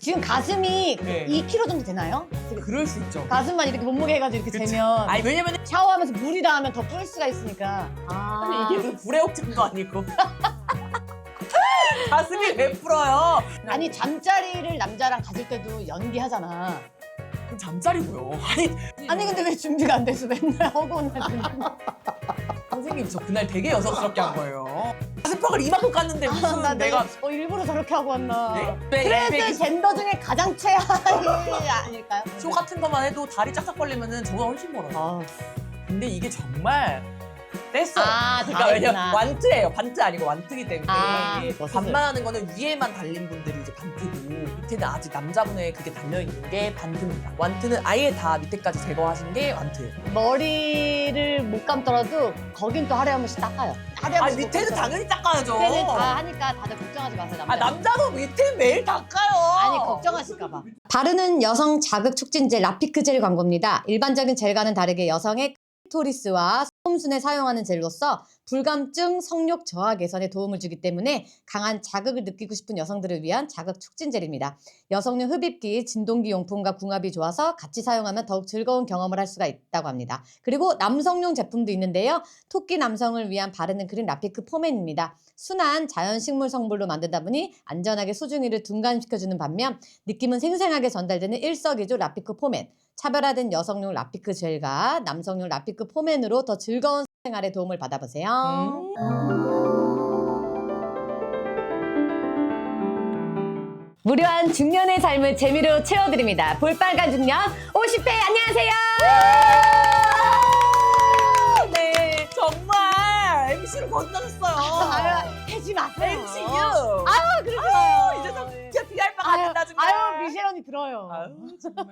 지금 가슴이 네. 2kg 정도 되나요? 그럴 수 있죠. 가슴만 이렇게 몸무게 해가지고 이렇게 그치. 재면 아니 왜냐면 샤워하면서 물이 닿으면 더 불 수가 있으니까. 아니 이게 무슨 불의 옥장도 아니고 가슴이 왜 불어요? 아니 잠자리를 남자랑 가질 때도 연기하잖아. 그럼 잠자리고요. 아니 근데 왜 준비가 안 돼서 맨날 허구한 날 선생님 저 그날 되게 여성스럽게 한 거예요. 가슴팍을 이만큼 깠는데 무슨 나 내가 일부러 저렇게 하고 왔나. 네? 그래서 젠더 중에 가장 최하위 아닐까요? 쇼 같은 것만 해도 다리 짝짝 벌리면은 저보다 훨씬 멀어요. 아, 근데 이게 정말 뗐어요. 아, 그러니까 다 왜냐면 했구나. 완트예요. 반트 아니고 완트기 때문에 아, 이게 멋있어요. 반만하는 거는 위에만 달린 분들이 이제 반트고 밑에는 아직 남자분의 그게 달려 있는 게 반트입니다. 완트는 아예 다 밑에까지 제거하신 게 완트예요. 머리를 못 감더라도 거긴 또 하루에 한 번씩 닦아요. 하루에 한 아 번씩 밑에는 못 당연히 닦아야죠. 감더라도. 밑에는 다 하니까 다들 걱정하지 마세요. 남자. 아 남자도 밑에 매일 닦아요. 아니 걱정하실까봐. 바르는 여성 자극 촉진 젤 라피크 젤 광고입니다. 일반적인 젤과는 다르게 여성의 클토리스와 솜순에 사용하는 젤로서 불감증, 성욕 저하 개선에 도움을 주기 때문에 강한 자극을 느끼고 싶은 여성들을 위한 자극 촉진 젤입니다. 여성용 흡입기, 진동기 용품과 궁합이 좋아서 같이 사용하면 더욱 즐거운 경험을 할 수가 있다고 합니다. 그리고 남성용 제품도 있는데요. 토끼 남성을 위한 바르는 크림 라피크 포맨입니다. 순한 자연 식물 성분으로 만들다 보니 안전하게 수증기를 둔감시켜주는 반면 느낌은 생생하게 전달되는 일석이조 라피크 포맨. 차별화된 여성용 라피크 젤과 남성용 라피크 포맨으로 더 즐거운 생활에 도움을 받아보세요. 무료한 중년의 삶을 재미로 채워드립니다. 볼빨간 중년 50회 안녕하세요. 네 정말 MC를 건너셨어요. 아유, 하지 마세요. MCU. 아유, 그러지 마요. 이제 진짜 비할 바가 안 된다 정말. 아유, 미셸 언니 들어요. 아유 정말.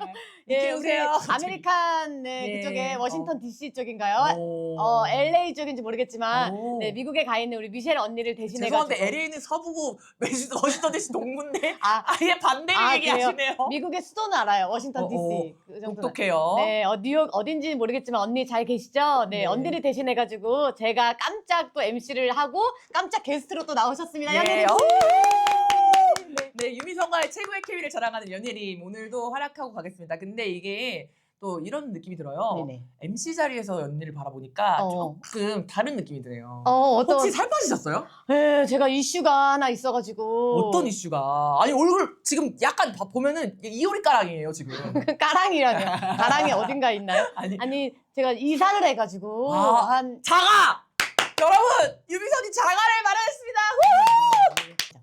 예, 이렇게 우리 오세요. 아메리칸 네, 예. 그쪽에 워싱턴 DC 쪽인가요? 오. LA 쪽인지 모르겠지만 오. 네, 미국에 가 있는 우리 미셸 언니를 대신해 죄송한데 가지고 LA는 서부고 워싱턴 DC 동부인데 아, 아예 반대를 아, 얘기하시네요. 미국의 수도는 알아요. 워싱턴 DC. 그 정도는. 똑똑해요. 네, 뉴욕 어딘지 모르겠지만 언니 잘 계시죠? 네, 네. 언니를 대신해 가지고 제가 깜짝 또 MC를 하고 깜짝 게스트로 또 나오셨습니다. 예. 연예림 씨. 네, 유미성과의 최고의 케미를 자랑하는 연예림 오늘도 활약하고 가겠습니다. 근데 이게 또 이런 느낌이 들어요. 네네. MC 자리에서 연예를 바라보니까 어. 조금 다른 느낌이 드네요. 어떤 혹시 살 빠지셨어요? 네, 제가 이슈가 하나 있어가지고 어떤 이슈가? 아니 얼굴 지금 약간 보면은 이효리가랑이에요 지금. 까랑이라뇨. 가랑이 어딘가에 있나요? 아니 아니 제가 이사를 해가지고 아. 한 자가! 여러분 유미선이 자가를 마련했습니다.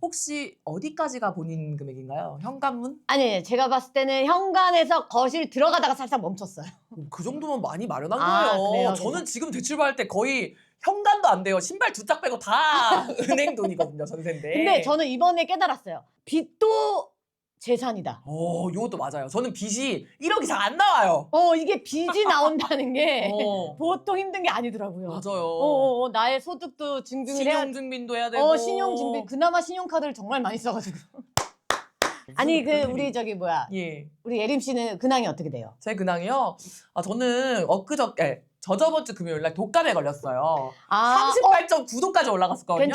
혹시 어디까지가 본인 금액인가요? 현관문? 아니 제가 봤을 때는 현관에서 거실 들어가다가 살짝 멈췄어요. 그 정도면 많이 마련한 아, 거예요. 그래요? 저는 지금 대출받을 때 거의 현관도 안 돼요. 신발 두 짝 빼고 다 은행 돈이거든요. 전세인데. 근데 저는 이번에 깨달았어요. 빚도 재산이다. 이것도 맞아요. 저는 빚이 1억이 잘 안 나와요. 이게 빚이 나온다는 게 어, 보통 힘든 게 아니더라고요. 맞아요. 나의 소득도 증빙을 해야 신용증빙도 해야 되고. 신용증빙 그나마 신용카드를 정말 많이 써가지고 아니 그 우리 저기 뭐야 예. 우리 예림 씨는 근황이 어떻게 돼요? 제 근황이요? 저는 저저번 주 금요일 날 독감에 걸렸어요. 38.9도까지 올라갔었거든요.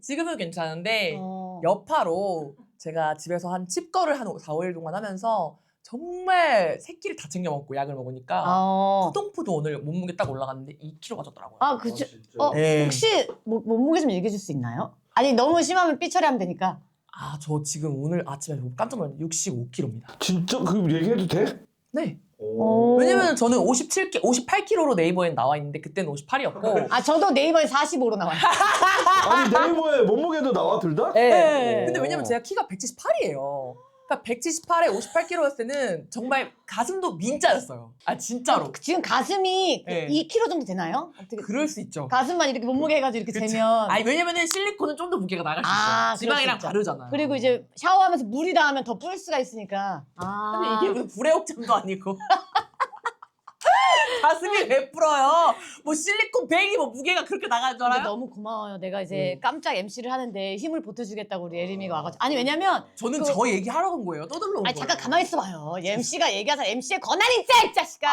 지금은 괜찮은데 여파로 제가 집에서 한 칩거를 한 4, 5일 동안 하면서 정말 새끼를 다 챙겨 먹고 약을 먹으니까 푸동푸동 오늘 몸무게 딱 올라갔는데 2kg 빠졌더라고요. 그쵸. 네. 혹시 몸무게 좀 얘기해 줄 수 있나요? 아니 너무 심하면 삐처리하면 되니까. 저 지금 오늘 아침에 깜짝 놀랐는데 65kg입니다. 진짜 그럼 얘기해도 돼? 네. 오. 왜냐면 저는 58kg로 네이버에 나와 있는데 그때는 58이었고 저도 네이버에 45로 나와요. 아니 네이버에 몸무게도 나와 둘 다? 네. 근데 왜냐면 제가 키가 178이에요. 그러니까 178에 58kg였을 때는 정말 가슴도 민자였어요. 진짜로. 지금 가슴이 네. 2kg 정도 되나요? 어떻게? 그럴 수 있죠. 가슴만 이렇게 몸무게 해가지고 이렇게 그치. 재면. 왜냐면은 실리콘은 좀 더 무게가 나갈 수 있어요. 그럴 수 지방이랑 있죠. 다르잖아요. 그리고 이제 샤워하면서 물이 닿으면 더 불 수가 있으니까. 근데 이게 무슨 불의 옥장도 아니고. 가슴이 왜 불어요? 뭐 실리콘 뱅이 뭐 무게가 그렇게 나가는 줄 근데 알아요? 너무 고마워요. 내가 이제 깜짝 MC를 하는데 힘을 보태주겠다고 우리 예림이가 와가지고. 아니 왜냐면 저는 저 얘기하러 온 거예요. 떠들러 온 거예요. 잠깐 가만히 있어봐요. MC가 얘기하자 MC의 권한이 있자 이 자식아.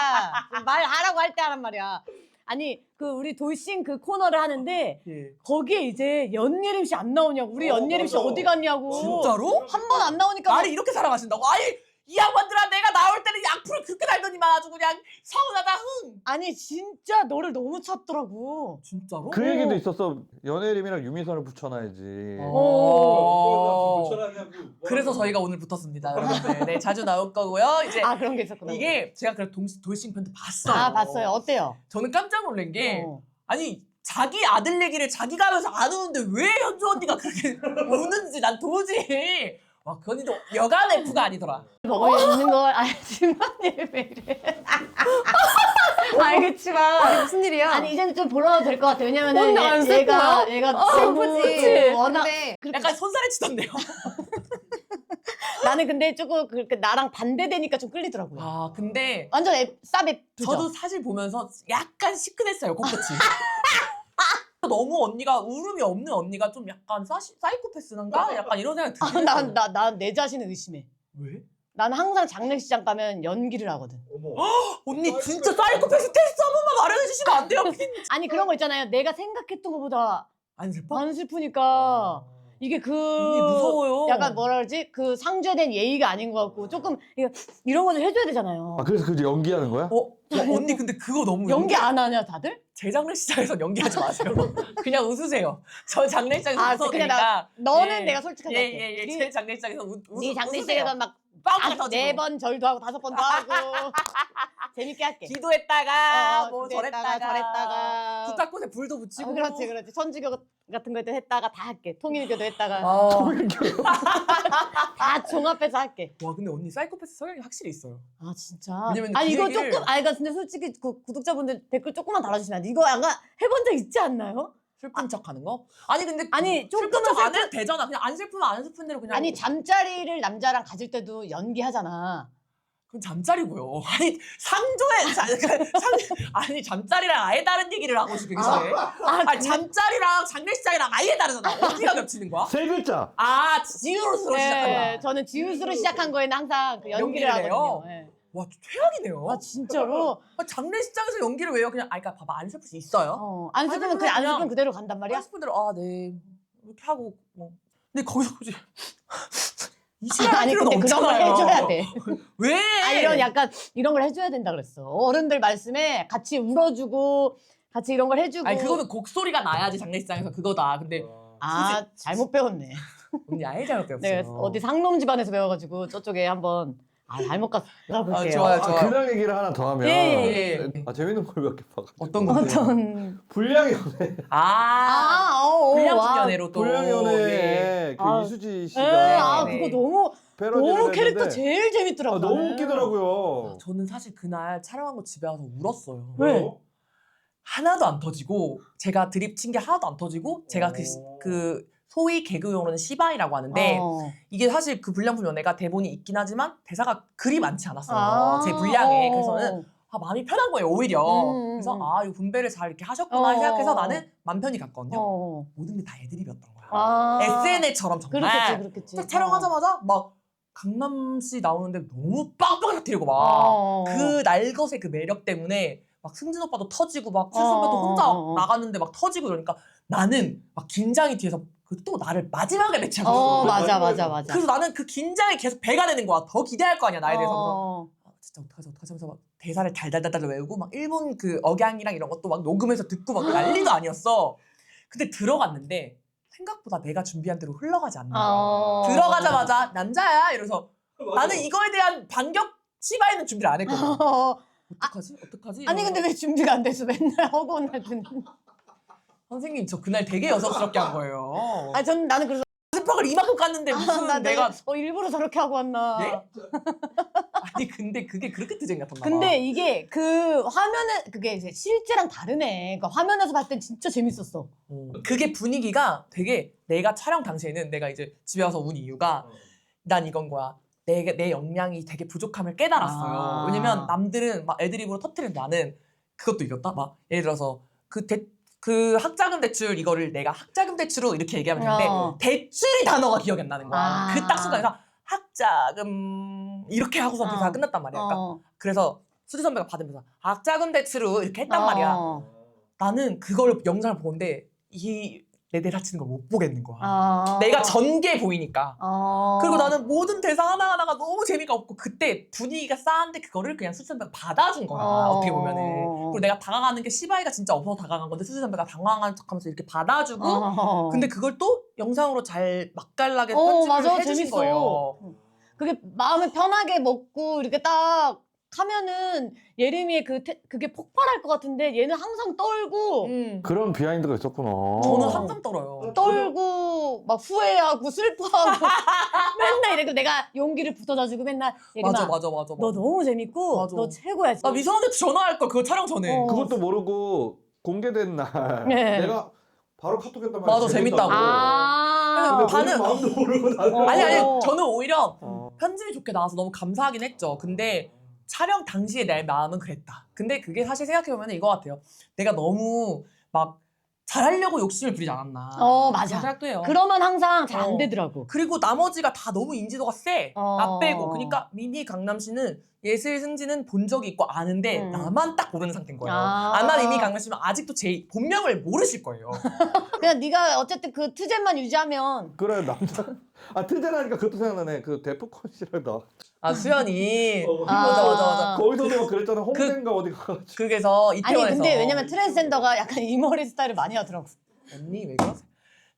말하라고 할 때 하란 말이야. 아니 그 우리 돌싱 그 코너를 하는데 예. 거기에 이제 연예림 씨 안 나오냐고. 우리 연예림 씨 맞아. 어디 갔냐고. 진짜로? 한 번 안 나오니까 나를 이렇게 사랑하신다고? 아니 이 양반들아 내가 나올 때는 약풀을 그렇게 달더니만 아주 그냥 서운하다 흥. 아니 진짜 너를 너무 찾더라고. 진짜로? 그 얘기도 있었어. 연예림이랑 유미선을 붙여놔야지. 어. 그래서 저희가 오늘 붙었습니다, 여러분들. 네, 자주 나올 거고요. 이제 아 그런 게 있었구나. 이게 제가 그래도 돌싱 편도 봤어요. 아 봤어요. 어때요? 저는 깜짝 놀란 게 어. 아니 자기 아들 얘기를 자기가 하면서 안 우는데 왜 현주 언니가 그렇게 우는지 난 도저히 와 그 언니도 여간 F가 아니더라. 먹어 있는 걸 알지만 왜 이래? 알겠지만 아니, 무슨 일이야? 아니 이제는 좀 보러 될 것 같아. 왜냐면은 근데 안 얘가 슬프지. 워낙 근데 약간 손살에 치던데요. 나는 근데 조금 그렇게 나랑 반대되니까 좀 끌리더라고요. 아 근데 완전 쌉 저도 사실 보면서 약간 시큰했어요 코끝이. 너무 언니가 울음이 없는 언니가 좀 약간 사이코패스인가? 약간 이런 생각이 들긴 했어요. 난 내 자신을 의심해. 왜? 난 항상 장례식장 가면 연기를 하거든. 언니 진짜 사이코패스 테스트 한 번만 마련해 주시면 안 돼요? 아니 그런 거 있잖아요. 내가 생각했던 것보다 안 슬퍼? 안 슬프니까 이게 그 언니 무서워요. 약간 뭐라 그러지? 그 상주된 예의가 아닌 것 같고 조금 이런 거 좀 해줘야 되잖아요. 아 그래서 그 연기하는 거야? 언니 근데 그거 너무 연기 안 하냐 다들? 제 장례식장에서 연기하지 마세요. 그냥 웃으세요. 저 장례식장에서 아, 웃어도 그냥 되니까. 너는 내가 솔직하게 할게. 예예예. 제 장례식장에서 네 장례식장에서 막 빵빵 터지고. 4번 절도 하고 5번도 하고 재밌게 할게. 기도했다가 뭐 기도했다가 저랬다가 국가꽃에 불도 붙이고. 그렇지. 천주교 같은 거 했다가 다 할게. 통일교도 했다가 다 종합해서 할게. 와 근데 언니 사이코패스 성향이 확실히 있어요. 아 진짜. 왜냐면 아니 그 이거 얘기를- 조금 그러니까 근데 솔직히 그 구독자분들 댓글 조금만 달아주시면 안 돼? 이거 약간 해본 적 있지 않나요? 슬픈 척하는 거? 아니 근데 아니, 슬픈 조금은 척 안 해도 되잖아. 그냥 안 슬프면 안 슬픈 대로 그냥. 아니 잠자리를 남자랑 가질 때도 연기하잖아. 그건 잠자리고요. 아니 아니 잠자리랑 아예 다른 얘기를 하고 싶은 게 아니 잠자리랑 장례식장이랑 아예 다르잖아. 어디가 겹치는 거야? 세 글자. 아 지우로 시작한다. 저는 지우스로 시작한 거에는 항상 그 연기를 연기를 해요? 하거든요. 네. 와 최악이네요. 아 진짜로? 장례식장에서 연기를 왜요? 그냥 그러니까 봐봐 안 슬플 수 있어요. 안 슬프면 그냥 안 그냥- 슬프면 그대로 간단 안 말이야? 슬픈 대로 네 이렇게 하고 뭐. 근데 거기서 굳이 아니 필요는 근데 그런 걸 없잖아요. 해줘야 돼. 왜? 아 이런 약간 이런 걸 해줘야 된다 그랬어. 어른들 말씀에 같이 울어주고 같이 이런 걸 해주고. 아니 그거는 곡소리가 나야지 장례식장에서 그거다. 근데 아 잘못 배웠네. 언니 아예 잘못 배웠어요. 내가 어디 상놈 집안에서 배워가지고 저쪽에 한번 잘못 갔어. 가볼게요. 좋아요. 아, 근황 얘기를 하나 더 하면 예. 아 재밌는 걸 몇 개 봐가지고 어떤 건데요? 어떤 불량 연애 불량식 와. 연애로 또 불량 예. 연애에 그 아, 이수지 예, 씨가 네. 그거 너무 패러디를 캐릭터 했는데 제일 재밌더라고. 아, 너무 나는. 웃기더라고요. 저는 사실 그날 촬영하고 집에 와서 울었어요. 왜? 하나도 안 터지고 제가 드립 친 게 하나도 안 터지고 제가 그 소위 개그용어로는 시바이라고 하는데 이게 사실 그 불량품 연애가 대본이 있긴 하지만 대사가 그리 많지 않았어요. 제 분량에. 그래서는 마음이 편한 거예요 오히려. 그래서 이거 분배를 잘 이렇게 하셨구나 생각해서 나는 맘 편히 갔거든요. 모든 게 다 애드립이었던 거야. SNL처럼 정말 그렇겠지. 딱 촬영하자마자 막 강남씨 나오는데 너무 빵빵 터뜨리고 막 그 날것의 그 매력 때문에 막 승진 오빠도 터지고 막 큐 선배도 혼자 나갔는데 막 터지고 그러니까 나는 막 긴장이 뒤에서 또 나를 마지막에 매치하고 있어. 맞아. 그래서 나는 그 긴장이 계속 배가 되는 거야. 더 기대할 거 아니야 나에 대해서. 진짜 어떡하지 하면서 막 대사를 달달달달 외우고 막 일본 그 억양이랑 이런 것도 막 녹음해서 듣고 막 난리도 아니었어. 근데 들어갔는데 생각보다 내가 준비한 대로 흘러가지 않는 거야. 들어가자마자 남자야 이러면서 나는 이거에 대한 반격 치바에는 준비를 안 했거든. 어떡하지? 아니 근데 왜 준비가 안 돼서 맨날 허구한 날 듣는? 선생님 저 그날 되게 여성스럽게 한 거예요. 나는 그래서 스팍을 이만큼 깠는데 무슨 내가 일부러 저렇게 하고 왔나? 네? 아니 근데 그게 그렇게 투쟁 같았나 봐. 근데 이게 그 화면에 그게 이제 실제랑 다르네. 그러니까 화면에서 봤을 땐 진짜 재밌었어. 그게 분위기가 되게 내가 촬영 당시에는 내가 이제 집에 와서 운 이유가 난 이건 거야. 내 역량이 되게 부족함을 깨달았어요. 왜냐면 남들은 막 애드립으로 터트리는 나는 그것도 이겼다. 막 예를 들어서 그 학자금 대출 이거를 내가 학자금 대출로 이렇게 얘기하면 되는데 대출이 단어가 기억이 안 나는 거야. 그 딱 순간에서 학자금 이렇게 하고서 대사가 끝났단 말이야. 그러니까 그래서 수지 선배가 받으면서 학자금 대출로 이렇게 했단 말이야. 나는 그걸 영상을 보는데 내 대사 치는 걸 못 보겠는 거야. 내가 전개 보이니까. 그리고 나는 모든 대사 하나하나가 너무 재미가 없고 그때 분위기가 싸한데 그거를 그냥 수지 선배가 받아준 거야. 어떻게 보면은. 그리고 내가 다가가는 게 시바이가 진짜 없어서 다가간 건데 수지 선배가 당황한 척하면서 이렇게 받아주고 근데 그걸 또 영상으로 잘 맛깔나게 편집을 해주신 재밌어. 거예요. 그게 마음을 편하게 먹고 이렇게 딱 하면은 예림이의 그게 폭발할 것 같은데 얘는 항상 떨고 그런 비하인드가 있었구나. 저는 항상 떨어요. 떨고 막 후회하고 슬퍼하고 맨날 이렇게 내가 용기를 붙어다주고 맨날 예림아 맞아. 너 너무 재밌고 맞아. 너 최고야. 나 미선한테 전화할 걸 그거 촬영 전에. 그것도 모르고 공개된 날 네. 내가 바로 카톡했단 말이야. 맞아, 재밌다고. 근데 반은 마음도 모르고 나는 아니 저는 오히려 편집이 좋게 나와서 너무 감사하긴 했죠. 근데 촬영 당시에 내 마음은 그랬다. 근데 그게 사실 생각해보면 이거 같아요. 내가 너무 막 잘하려고 욕심을 부리지 않았나. 맞아. 그런 생각도 해요. 그러면 항상 잘 안 되더라고. 그리고 나머지가 다 너무 인지도가 세. 나 빼고. 그러니까 미니 강남씨는 예슬 승진은 본 적이 있고 아는데 나만 딱 모르는 상태인 거예요. 아마 미니 강남씨는 아직도 제 본명을 모르실 거예요. 그냥 네가 어쨌든 그 트젠만 유지하면 그래 남자 트제라니까 그것도 생각나네. 그 데프콘 씨랑 나 아 수연이. 아. 맞아. 거기서도 막 그랬잖아. 홍대인가 어디 가가지고. 그래서 아니 이태원에서. 근데 왜냐면 트랜스젠더가 약간 이 머리 스타일을 많이 하더라고. 언니 왜 그러세요?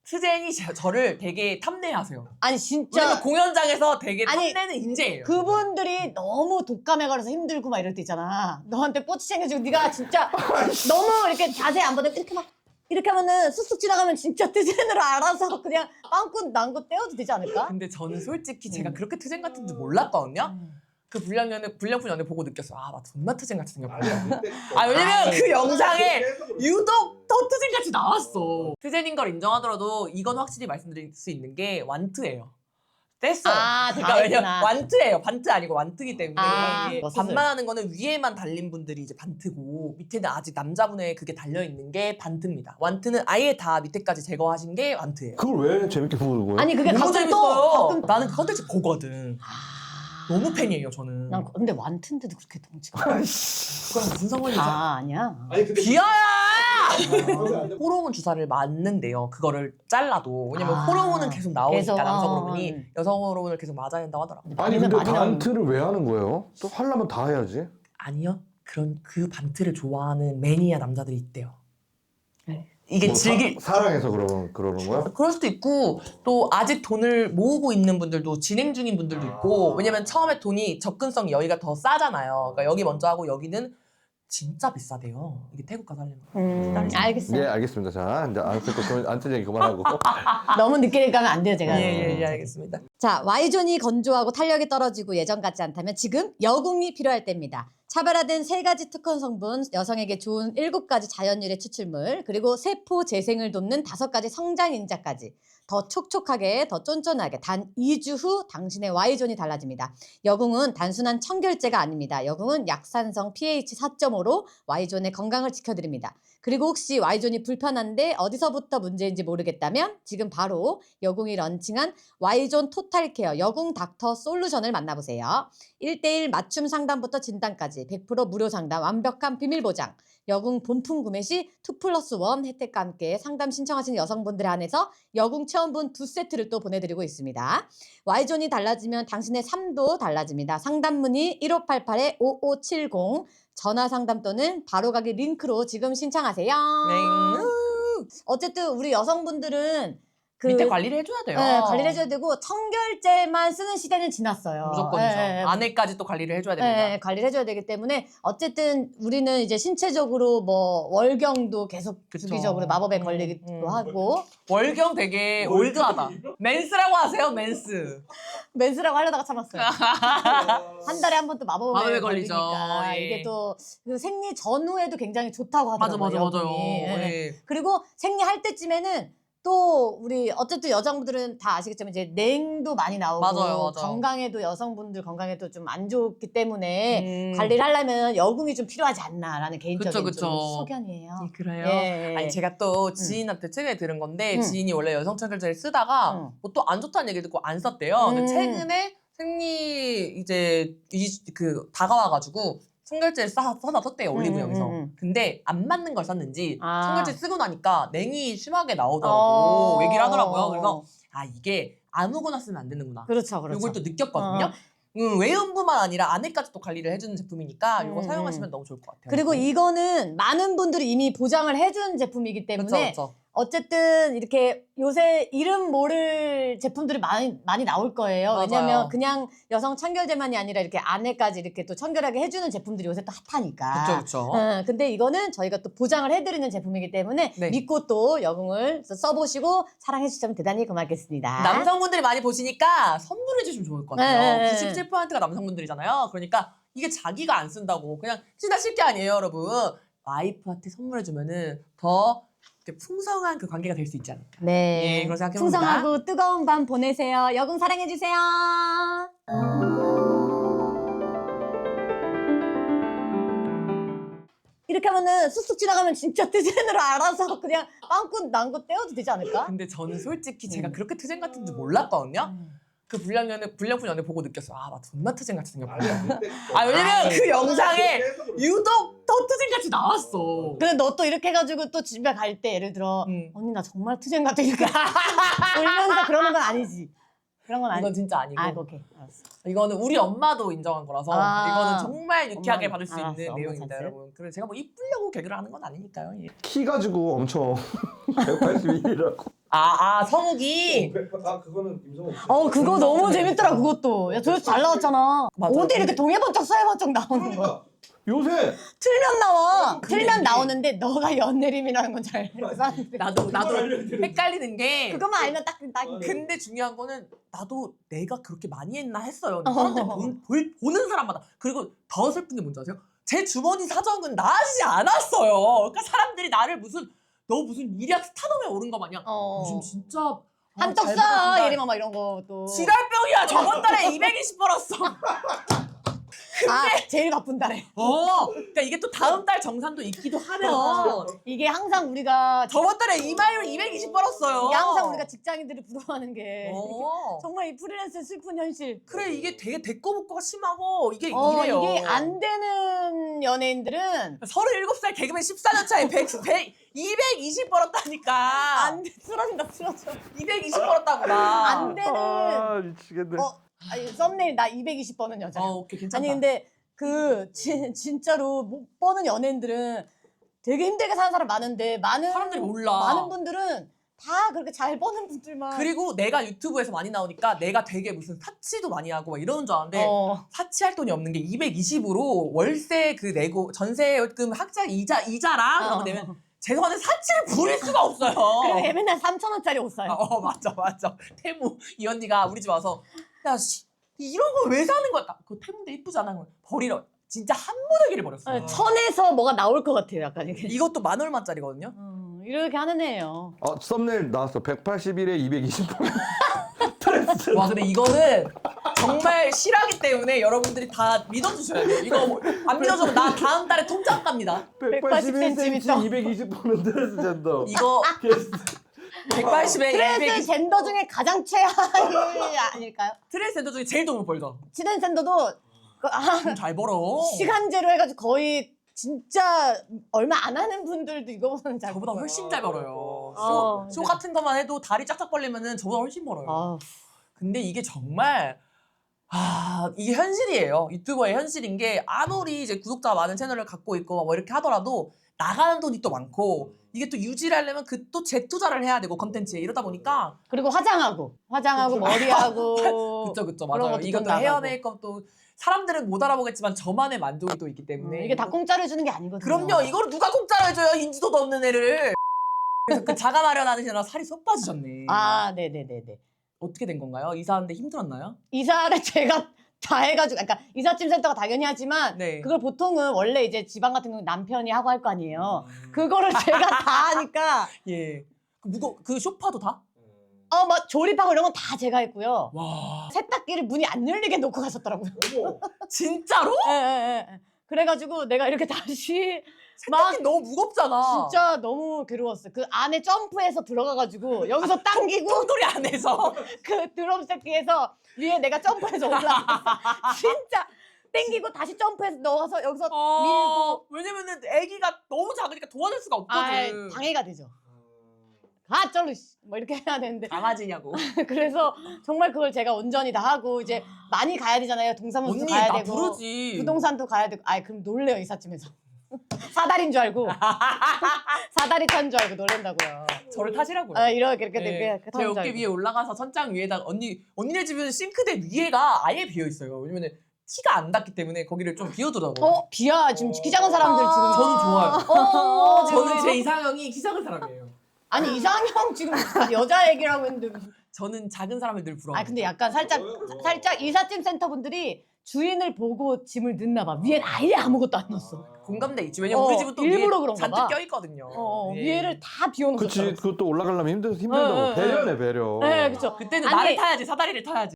트젠이 저를 되게 탐내하세요. 아니 왜냐면 진짜 공연장에서 되게 아니, 탐내는 인재예요. 그분들이 너무 독감에 걸려서 힘들고 막 이럴 때 있잖아. 너한테 뽀치 챙겨주고 네가 진짜 너무 이렇게 자세히 안 보고 이렇게 하면은 쑥쑥 지나가면 진짜 트젠으로 알아서 그냥 빵꾸 난 거 떼어도 되지 않을까? 근데 저는 솔직히 제가 그렇게 트젠 같은 줄 몰랐거든요. 그 불량품 연애 보고 느꼈어요. 아, 나 존나 트젠 같이 생겼구나. 왜냐면 그 영상에 유독 더 트젠 같이 나왔어. 트젠인 걸 인정하더라도 이건 확실히 말씀드릴 수 있는 게 완트예요. 뗐어요. 그러니까 왜냐면 완트예요. 반트 아니고 완트기 때문에 반만하는 거는 위에만 달린 분들이 이제 반트고 밑에는 아직 남자분의 그게 달려 있는 게 반트입니다. 완트는 아예 다 밑에까지 제거하신 게 완트예요. 그걸 왜 재밌게 보는 거야? 아니 그게 너무 가끔 재밌어요. 또 가끔 나는 그 컨텐츠 보거든. 너무 팬이에요 저는. 난 근데 완튼데도 그렇게 덩치가 그건 무슨 상관이지? 아니야. 아니 근데 비하야! 호르몬 주사를 맞는데요. 그거를 잘라도. 왜냐면 호르몬은 계속 나오니까 계속, 남성 호르몬이 여성 호르몬을 계속 맞아야 된다고 하더라고요. 아니 근데 많이 나오는- 반트를 왜 하는 거예요? 또 하려면 다 해야지. 아니요. 그 반트를 좋아하는 매니아 남자들이 있대요. 네. 이게 뭐 즐길 사랑해서 그러는 거야? 그럴 수도 있고 또 아직 돈을 모으고 있는 분들도 진행 중인 분들도 있고 왜냐면 처음에 돈이 접근성이 여기가 더 싸잖아요. 그러니까 여기 먼저 하고 여기는 진짜 비싸대요. 이게 태국 가서 하려면. 알겠어요. 예 알겠습니다. 자 이제 안쓰 얘기 그만하고. 너무 늦게 가면 안 돼요, 제가. 예, 알겠습니다. 자, Y존이 건조하고 탄력이 떨어지고 예전 같지 않다면 지금 여궁이 필요할 때입니다. 차별화된 3가지 특허 성분, 여성에게 좋은 7가지 자연유래 추출물, 그리고 세포 재생을 돕는 5가지 성장 인자까지 더 촉촉하게, 더 쫀쫀하게 단 2주 후 당신의 Y존이 달라집니다. 여궁은 단순한 청결제가 아닙니다. 여궁은 약산성 pH 4.5로 Y존의 건강을 지켜드립니다. 그리고 혹시 Y존이 불편한데 어디서부터 문제인지 모르겠다면 지금 바로 여궁이 런칭한 Y존 토탈케어 여궁 닥터 솔루션을 만나보세요. 1:1 맞춤 상담부터 진단까지 100% 무료 상담, 완벽한 비밀 보장. 여궁 본품 구매 시 2+1 혜택과 함께 상담 신청하신 여성분들에 한해서 여궁 체험분 2세트를 또 보내드리고 있습니다. Y존이 달라지면 당신의 삶도 달라집니다. 상담 문의 1588-5570 전화 상담 또는 바로가기 링크로 지금 신청하세요. 네. 어쨌든 우리 여성분들은 밑에 관리를 해줘야 돼요. 네, 관리를 해줘야 되고 청결제만 쓰는 시대는 지났어요. 무조건이죠. 네, 안에까지 또 관리를 해줘야 됩니다. 네, 관리를 해줘야 되기 때문에 어쨌든 우리는 이제 신체적으로 뭐 월경도 계속 그쵸. 주기적으로 마법에 걸리기도 하고 월경 되게 올드하다. 맨스라고 하세요, 맨스. 맨스라고 하려다가 참았어요. 한 달에 한 번 또 마법에 마법에 걸리죠. 걸리니까 예. 이게 또 그 생리 전후에도 굉장히 좋다고 하더라고요. 맞아요. 여분이. 예. 예. 그리고 생리할 때쯤에는 또 우리 어쨌든 여성분들은 다 아시겠지만 이제 냉도 많이 나오고 맞아요. 건강에도 여성분들 건강에도 좀 안 좋기 때문에 관리를 하려면 여궁이 좀 필요하지 않나라는 개인적인 그쵸. 좀 소견이에요. 그래요? 예. 아니 제가 또 지인한테 최근에 들은 건데 음. 지인이 원래 여성 청결제를 쓰다가 뭐 또 안 좋다는 얘기 듣고 안 썼대요. 근데 최근에 생리 이제 그 다가와가지고 청결제를 써다 썼대요 올리브영에서. 근데 안 맞는 걸 썼는지 청결제 쓰고 나니까 냉이 심하게 나오더라고 얘기를 하더라고요. 그래서 이게 아무거나 쓰면 안 되는구나. 그렇죠. 이걸 또 느꼈거든요. 외음부만 아니라 안에까지 또 관리를 해주는 제품이니까 이거 사용하시면 너무 좋을 것 같아요. 그리고 이거는 많은 분들이 이미 보장을 해준 제품이기 때문에 그쵸. 어쨌든 이렇게 요새 이름 모를 제품들이 많이 나올 거예요. 맞아요. 왜냐면 그냥 여성 청결제만이 아니라 이렇게 안에까지 이렇게 또 청결하게 해주는 제품들이 요새 또 핫하니까. 그쵸. 근데 이거는 저희가 또 보장을 해드리는 제품이기 때문에 네. 믿고 또 영웅을 써보시고 사랑해 주시면 대단히 고맙겠습니다. 남성분들이 많이 보시니까 선물해 주시면 좋을 것 같아요. 네. 97%가 남성분들이잖아요. 그러니까 이게 자기가 안 쓴다고 그냥 쓰다 쓸 게 아니에요, 여러분. 와이프한테 선물해 주면은 더 이렇게 풍성한 그 관계가 될 수 있지 않을까. 네. 예, 그런 생각해봅니다. 풍성하고 뜨거운 밤 보내세요. 여궁 사랑해 주세요. 이렇게 하면은 쑥쑥 지나가면 진짜 트젠으로 알아서 그냥 빵꾸 난 거 떼어도 되지 않을까? 근데 저는 솔직히 제가 그렇게 트젠 같은 줄 몰랐거든요. 그 불량품 연애 보고 느꼈어요. 나 존나 트젠 같이 생겼구나. 왜냐면 그 영상에 유독 더 트젠 같이 나왔어. 근데 너 또 이렇게 해가지고 또 집에 갈 때 예를 들어 언니 나 정말 트젠 같아 이렇게 울면서 그러는 건 아니지. 그런 건 아니지. 이건 진짜 아니고. 오케이. 알았어. 이거는 우리 엄마도 인정한 거라서 이거는 정말 유쾌하게 엄마, 받을 수 알았어, 있는 엄마 내용입니다, 찬스. 여러분. 그래서 제가 뭐 이쁘려고 개그를 하는 건 아니니까요. 예. 키 가지고 엄청 181이라고. 성욱이 그거는 임성욱. 그거 너무 재밌더라 그것도. 야 조회수 잘 나왔잖아. 맞아. 어디 이렇게 동해번쩍 서해번쩍 나오는 거야. 요새 틀면 나와. 근데 틀면 이게- 나오는데 너가 연내림이라는 건 잘 알아. 나도 헷갈리는 게 그것만 알면 딱. 근데 중요한 거는 나도 내가 그렇게 많이 했나 했어요. 사람들이 보는 사람마다. 그리고 더 슬픈 게 뭔지 아세요? 제 주머니 사정은 나아지지 않았어요. 그러니까 사람들이 나를 너 무슨 일이야 스타덤에 오른 거 마냥 요즘 진짜 한턱 잘 써 벌었다. 예림아 막 이런 거 또. 지랄병이야. 저번 달에 220 벌었어. 제일 바쁜 달에. 그러니까 이게 또 다음 달 정산도 있기도 하면 이게 항상 우리가 저번 달에 이마이로 220 벌었어요. 이게 항상 우리가 직장인들이 부러워하는 게 어. 정말 이 프리랜서의 슬픈 현실. 그래 이게 되게 대꼬부꼬가 심하고 이게 이래요. 이게 안 되는 연예인들은 37살 개그맨 14년 차에 220 벌었다니까. 안 돼. 쓰러진다. 220 벌었다고 나. 안 되는. 미치겠네. 썸네일 나 220 버는 여자. 오케이 괜찮다. 아니 근데 진짜로 못 버는 연예인들은 되게 힘들게 사는 사람 많은데 사람들이 몰라. 많은 분들은 다 그렇게 잘 버는 분들만. 그리고 내가 유튜브에서 많이 나오니까 내가 되게 무슨 사치도 많이 하고 막 이러는 줄 알았는데 사치할 돈이 없는 게 220으로 월세 내고 전세금 학자 이자랑 그런 거 내면 죄송한데 사치를 부릴 수가 없어요. 그리고 얘 맨날 3,000원짜리 옷 사요. 맞아. 태무 이 언니가 우리 집 와서 야 이런 걸 왜 사는 거야? 그 태무인데 이쁘잖아. 버리러. 진짜 한 무더기를 버렸어요. 천에서 뭐가 나올 것 같아요. 약간 이게. 이것도 10,000원짜리거든요. 이렇게 하는 애예요. 썸네일 나왔어. 181에 220. 와 근데 이거는 정말 실하기 때문에 여러분들이 다 믿어주셔야 돼요. 이거 안 믿어주면 나 다음 달에 통장 갑니다. 181cm 220 보는 드레스 젠더. 이거 180에 트랜스 220 젠더 중에 가장 최하위 아닐까요? 트랜스젠더 중에 제일 돈을 벌죠. 트랜스젠더도 돈 잘 벌어. 시간제로 해가지고 거의 진짜 얼마 안 하는 분들도 이거보다는 잘 저보다 벌어요. 훨씬 잘 벌어요. 쇼 네. 같은 것만 해도 다리 쫙쫙 벌리면은 저보다 훨씬 벌어요. 근데 이게 정말 이게 현실이에요. 유튜버의 현실인 게 아무리 이제 구독자 많은 채널을 갖고 있고 뭐 이렇게 하더라도 나가는 돈이 또 많고 이게 또 유지를 하려면 그 또 재투자를 해야 되고 컨텐츠에 이러다 보니까 그리고 화장하고 머리하고 그쵸 그런 맞아요. 것도 이것도 좀 헤어 나가고. 메이크업도 사람들은 못 알아보겠지만 저만의 만족이 또 있기 때문에 이게 다 공짜로 해주는 게 아니거든요. 그럼요. 이거를 누가 공짜로 해줘요. 인지도도 없는 애를. 그래서 그 자가 마련하시느라 살이 쏙 빠지셨네. 네네네네. 어떻게 된 건가요? 이사하는데 힘들었나요? 이사를 제가 다 해가지고, 그러니까 이삿짐 센터가 당연히 하지만 네. 그걸 보통은 원래 이제 지방 같은 경우 남편이 하고 할 거 아니에요. 그거를 제가 다 하니까 예. 그 쇼파도 다? 막 조립하고 이런 건 다 제가 했고요. 와. 세탁기를 문이 안 열리게 놓고 갔었더라고요. 진짜로? 예. 그래가지고 내가 이렇게 다시 세탁기 너무 무겁잖아. 진짜 너무 괴로웠어요. 그 안에 점프해서 들어가가지고 여기서 당기고 통돌이 안에서. 그 드럼 세팅해서 위에 내가 점프해서 올라갔어. 진짜 땡기고 다시 점프해서 넣어서 여기서 밀고. 왜냐면은 아기가 너무 작으니까 도와줄 수가 없거든. 방해가 되죠. 가 쩔로 뭐 이렇게 해야 되는데 강아지냐고. 그래서 정말 그걸 제가 온전히 다 하고 이제 많이 가야 되잖아요. 동사무소 언니 가야 나 되고 부르지. 부동산도 가야 되고. 그럼 놀래요 이삿짐에서. 사다리인 줄 알고 사다리 탄 줄 알고 놀랜다고요. 저를 타시라고요. 이렇게 네. 제 어깨 위에 올라가서 천장 위에다가 언니네 집은 싱크대 위에가 아예 비어 있어요. 왜냐면은 티가 안 닿기 때문에 거기를 좀 비워두라고. 비야 지금 키 작은 사람들 지금. 저는 좋아요. 저는 지금. 제 이상형이 키 작은 사람이에요. 아니 이상형 지금 여자 얘기라고 했는데. 저는 작은 사람을 늘 부러워. 근데 약간 살짝 이삿짐 센터 분들이 주인을 보고 짐을 넣나 봐. 위엔 아예 아무것도 안 넣었어. 공감대 있지. 왜냐면 우리 집은 또 일부러 위에 그런가 잔뜩 봐. 껴있거든요. 네. 위에를 다 비워놓고. 그치, 그것도 올라가려면 힘들다고. 배려네, 배려. 네, 그렇죠. 그때는 아니, 나를 타야지, 사다리를 타야지.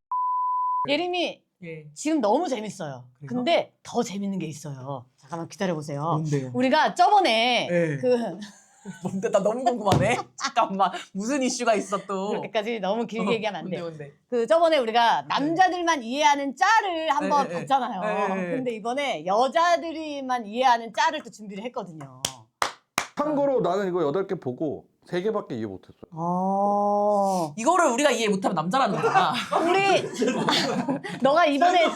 예림이 예. 지금 너무 재밌어요. 그래요? 근데 더 재밌는 게 있어요. 잠깐만 기다려보세요. 뭔데요? 우리가 저번에 네. 뭔데? 나 너무 궁금하네. 잠깐만. 무슨 이슈가 있어 또. 그렇게까지 너무 길게 얘기하면 안 돼. 뭔데? 저번에 우리가 남자들만 이해하는 짤을 한번 네, 네. 봤잖아요. 네, 네. 근데 이번에 여자들이만 이해하는 짤을 또 준비를 했거든요. 참고로 나는 이거 8개 보고 3개밖에 이해 못했어요. 이거를 우리가 이해 못하면 남자라는 거구나. 우리 너가 이번에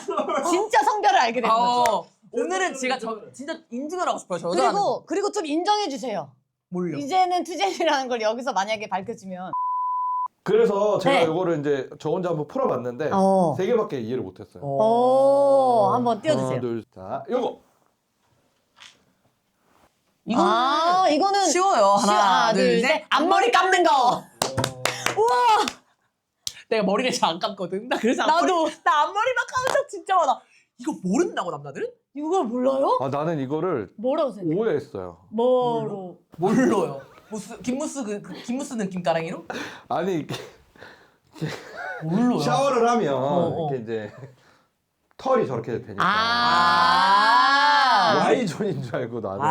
진짜 성별을 알게 된 거죠. 오늘은 제가 진짜 인증을 하고 싶어요. 저 여자라는 거. 그리고 좀 인정해 주세요. 뭘요? 이제는 투젠이라는 걸 여기서 만약에 밝혀지면 그래서 제가 네. 이거를 이제 저 혼자 한번 풀어봤는데 어. 3개밖에 이해를 못했어요. 한번 띄워주세요. 하나, 둘, 자, 요거. 이거는 쉬워요. 하나, 둘, 셋. 앞머리 감는 거. 우와. 내가 머리를 잘 안 감거든. 나 그래서 나도. 나 앞머리만 감은 적 진짜 많아. 이거 모른다고 남자들은? 이걸 몰라요? 나는 이거를 뭐라고 생각해? 오해했어요. 뭐로? 몰라요. 김무스 김무스 느낌 가랑이로? 아니 이게 몰라요. 샤워를 하면 어. 이렇게 이제 털이 저렇게 되니까 Y존인 줄 알고 나는.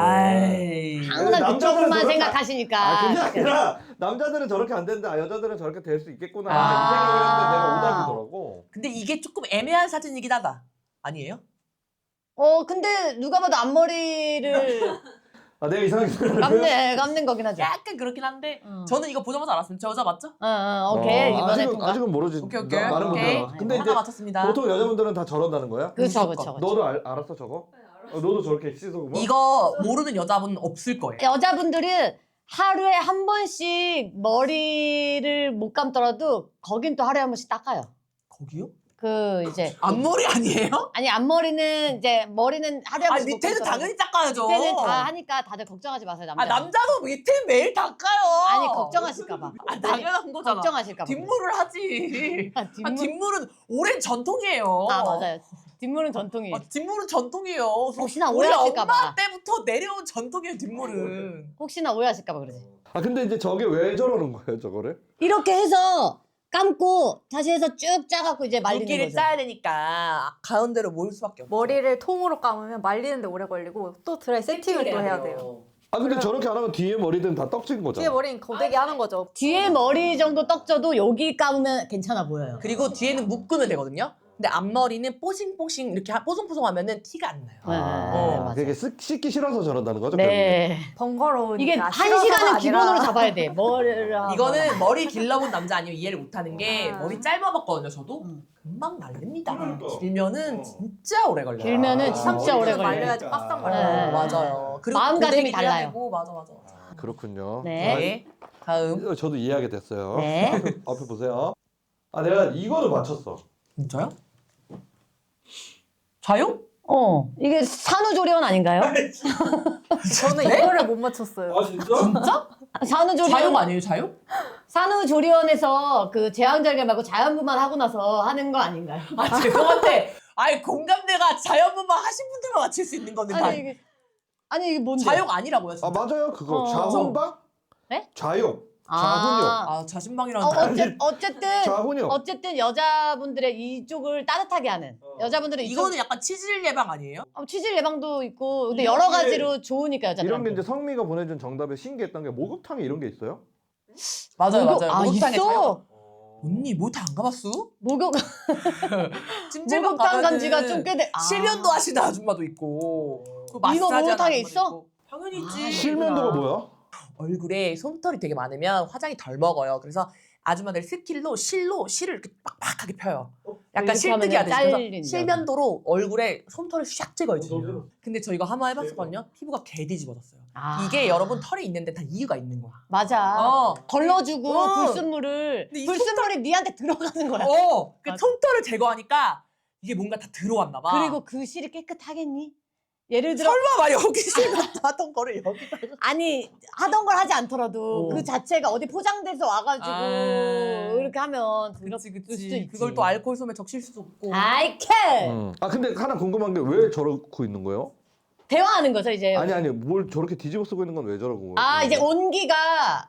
항상 남자들은 그쪽만 저렇게 생각하시니까. 그게 아니라 남자들은 저렇게 안 되는데 여자들은 저렇게 될 수 있겠구나 이 아. 생각을 했는데 내가 오답이더라고. 근데 이게 조금 애매한 사진이긴 하다. 아니에요? 근데 누가 봐도 앞머리를 내가 이상하게 감는 거긴 하죠. 약간 그렇긴 한데 저는 이거 보자마자 알았어요. 저 여자 맞죠? 오케이. 이번에 통과. 아직은 모르지. 오케이. 나는 오케이. 못해. 근데 이제 하나 맞췄습니다. 보통 여자분들은 다 저런다는 거야? 그렇죠. 너도 알았어 저거? 너도 저렇게 씻어 뭐? 이거 모르는 여자분 없을 거예요. 여자분들은 하루에 한 번씩 머리를 못 감더라도 거긴 또 하루에 한 번씩 닦아요. 거기요? 이제 앞머리 아니에요? 아니 앞머리는 이제 머리는 하루에 한 아니 번씩 밑에는 못 당연히 감더라도 닦아야죠. 밑에는 다 하니까 다들 걱정하지 마세요 남자. 남자도 밑에 매일 닦아요. 아니 걱정하실까봐. 당연한 거잖아. 걱정하실까봐. 뒷물을 하지. 뒷물? 뒷물은 오랜 전통이에요. 맞아요. 뒷물은 전통이에요. 뒷물은 전통이에요. 혹시나 우리 오해하실까봐. 엄마 때부터 내려온 전통이에요, 뒷물은. 혹시나 오해하실까봐 그러지. 근데 이제 저게 왜 저러는 거예요 저거를? 이렇게 해서 감고 다시 해서 쭉 짜갖고 이제 말리는 물기를 거죠. 짜야 되니까 가운데로 모을 수밖에 없어. 머리를 통으로 감으면 말리는데 오래 걸리고 또 드라이 세팅을 또 해야 돼요. 근데 저렇게 안 하면 뒤에 머리든 다 떡진 거잖아. 뒤에 머리는 거대게 하는 거죠. 뒤에 머리 정도 떡져도 여기 감으면 괜찮아 보여요. 그리고 뒤에는 묶으면 되거든요. 근데 앞머리는 뽀싱뽀싱 이렇게 뽀송뽀송하면은 티가 안 나요. 맞아요. 그게 씻기 싫어서 저런다는 거죠? 네. 번거로우니까. 이게 한 싫어서가 시간은 아니라 기본으로 잡아야 돼. 머리를 하거나. 이거는 머리 길러본 남자 아니면 이해를 못하는 게 머리 짧아봤거든요. 저도 금방 말립니다. 길면은 진짜 오래 걸려요. 길면은 진짜 오래 걸려요. 말려야지 바싹 말려요. 네. 맞아요. 그리고 마음가짐이 고데기 해야 달라요. 되고, 맞아. 그렇군요. 네. 다음. 저도 이해하게 됐어요. 네. 앞에 보세요. 내가 이거도 맞췄어. 진짜요? 자요? 이게 산후조리원 아닌가요? 저는 이거를 못 맞췄어요. 진짜? 산후조리원. 자용 아니에요, 자용? 산후조리원에서 제왕절개 말고 자연분만 하고 나서 하는 거 아닌가요? 죄송한데, 공감대가 자연분만 하신 분들만 맞힐 수 있는 건데. 아니 이게 뭔데? 자용 아니라고요, 진짜? 맞아요. 그거 좌훈방? 네? 좌욕. 좌훈욕. 자신방이라는 어쨌든 여자분들의 이쪽을 따뜻하게 하는 여자분들은 이거는 약간 치질 예방 아니에요? 치질 예방도 있고 근데 여러 가지로 좋으니까 이런 게 여자들한테. 이제 성미가 보내준 정답에 신기했던 게 목욕탕에 이런 게 있어요? 맞아요. 목욕탕에 목욕탕에 있어? 언니 목욕탕 안 가봤어? 찜질방 목욕탕 간 가면은 지가 좀 꽤 돼. 실면도 하시는 아줌마도 있고 그 이거 마사지 목욕탕에 하는 있어? 아줌마도 있고. 당연히 있지. 실면도가 뭐야? 얼굴에 솜털이 되게 많으면 화장이 덜 먹어요. 그래서 아줌마들 스킬로 실을 이렇게 빡빡하게 펴요. 약간 이렇게 실뜨기 하면은 하듯이. 그래서 잘린다. 실면도로 얼굴에 솜털을 샥 찍어야지. 근데 저 이거 한번 해봤었거든요. 피부가 개 뒤집어졌어요. 이게 여러분 털이 있는데 다 이유가 있는 거야. 맞아. 걸러주고 어. 불순물을 근데 이 불순물이 니한테 들어가는 거야. 그 맞아. 솜털을 제거하니까 이게 뭔가 다 들어왔나 봐. 그리고 그 실이 깨끗하겠니? 예를 들어 설마 막 여기 하던 거를 여기다가 아니 하던 걸 하지 않더라도 어. 그 자체가 어디 포장돼서 와가지고 아. 이렇게 하면 그치 수도 그치. 있지. 그걸 또 알코올 솜에 적실 수도 없고. 아이 캐 아 근데 하나 궁금한 게 왜 저러고 있는 거예요? 대화하는 거죠 이제. 아니 뭘 저렇게 뒤집어 쓰고 있는 건 왜 저러고? 아 이제 온기가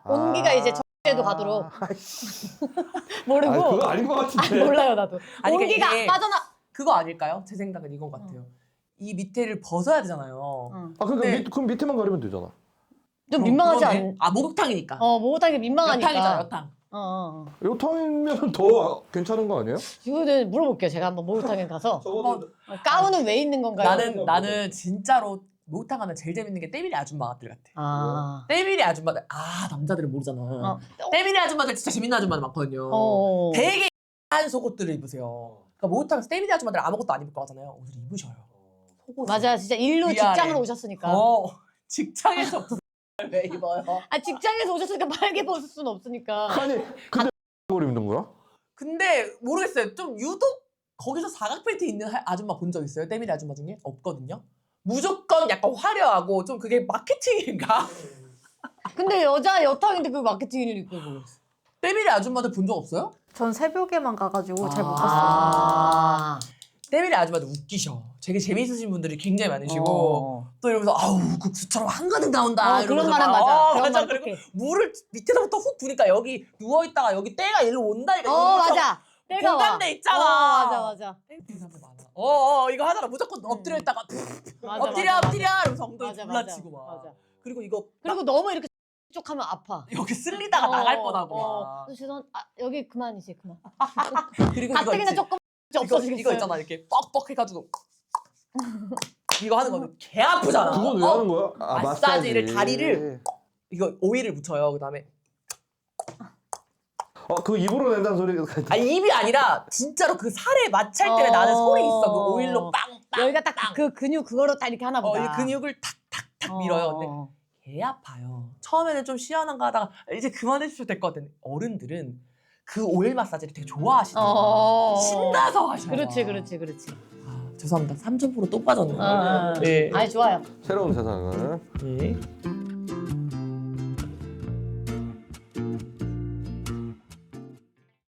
이제 저에도 아. 가도록 모르고. 아니, 그거 아닌 것 같은데. 몰라요 나도. 아니, 그러니까 온기가 이게 빠져나. 그거 아닐까요? 제 생각은 이건 같아요. 이 밑에를 벗어야 되잖아요. 아 그러니까 네. 그럼 밑에만 가리면 되잖아. 좀 민망하지 그러네. 않? 아 목욕탕이니까. 목욕탕이 민망하니까. 여탕이잖아 여탕. 요탕이면 더 괜찮은 거 아니에요? 이거는 물어볼게요. 제가 한번 목욕탕에 가서 가운은 왜 있는 건가요? 나는 진짜로 목욕탕 가면 제일 재밌는 게 때밀이 아줌마들 같아. 때밀이 아줌마들 남자들은 모르잖아. 때밀이 아줌마들 진짜 재밌는 아줌마들 많거든요. 되게 한 속옷들을 입으세요. 그러니까 목욕탕에서 때밀이 아줌마들 아무것도 안 입을 거 하잖아요. 옷을 입으셔요. 속옷을. 맞아, 진짜 일로 위아래. 직장으로 오셨으니까. 직장에서 왜 입어요? 직장에서 오셨으니까 빨개 벗을 수는 없으니까. 아니 근데 뭘 입는 거야? 근데 모르겠어요. 좀 유독 거기서 사각 팬티 입는 아줌마 본 적 있어요? 때밀이 아줌마 중에? 없거든요. 무조건 약간 화려하고 좀 그게 마케팅인가? 근데 여탕인데 그 마케팅을 입고 모르겠어. 때밀이 아줌마들 본 적 없어요? 전 새벽에만 가가지고 잘 못 봤어요. 아. 때밀이 아줌마들 웃기셔. 되게 재미있으신 분들이 굉장히 많으시고 또 이러면서 아우 국수처럼 한가득 나온다. 그런 이러면서 말은 막, 맞아. 그런 맞아. 말은 그리고 똑해. 물을 밑에서부터 훅 부니까 여기 누워있다가 여기 때가 일로 온다니까. 맞아. 때가 와. 공감대 있잖아. 맞아. 때리는 사람들 많아. 이거 하잖아. 무조건 엎드려 있다가 맞아, 엎드려 맞아. 이러면서 엉덩이 맞아, 불라치고 막. 맞아. 그리고 이거 그리고 너무 이렇게 쪽 하면 아파. 여기 쓸리다가 나갈 뻔하고 막. 죄송. 여기 그만이지 그만. 그리고 이거 가뜩이나 있지. 조금 이거 없어지겠어요. 있잖아. 이렇게 뻑뻑 해가지고 이거 하는 거는 개 아프잖아. 그건 왜 하는 거야? 마사지를 마사지. 다리를 이거 오일을 묻혀요. 그다음에 그거 입으로 낸다는 소리가 입이 아니라 진짜로 그 살에 마찰 때문에 나는 소리 있어. 그 오일로 빵빵. 여기가 딱 그 근육 그거로 딱 이렇게 하나 보다. 이 근육을 탁탁탁 밀어요. 근데 개 아파요. 처음에는 좀 시원한가 하다가 이제 그만해주셔도 될 것 같은데 어른들은 그 오일 마사지를 되게 좋아하시더라고요. 신나서 하셔. 그렇지. 죄송합니다. 3,000% 또 빠졌네요. 네. 좋아요. 새로운 세상을. 네.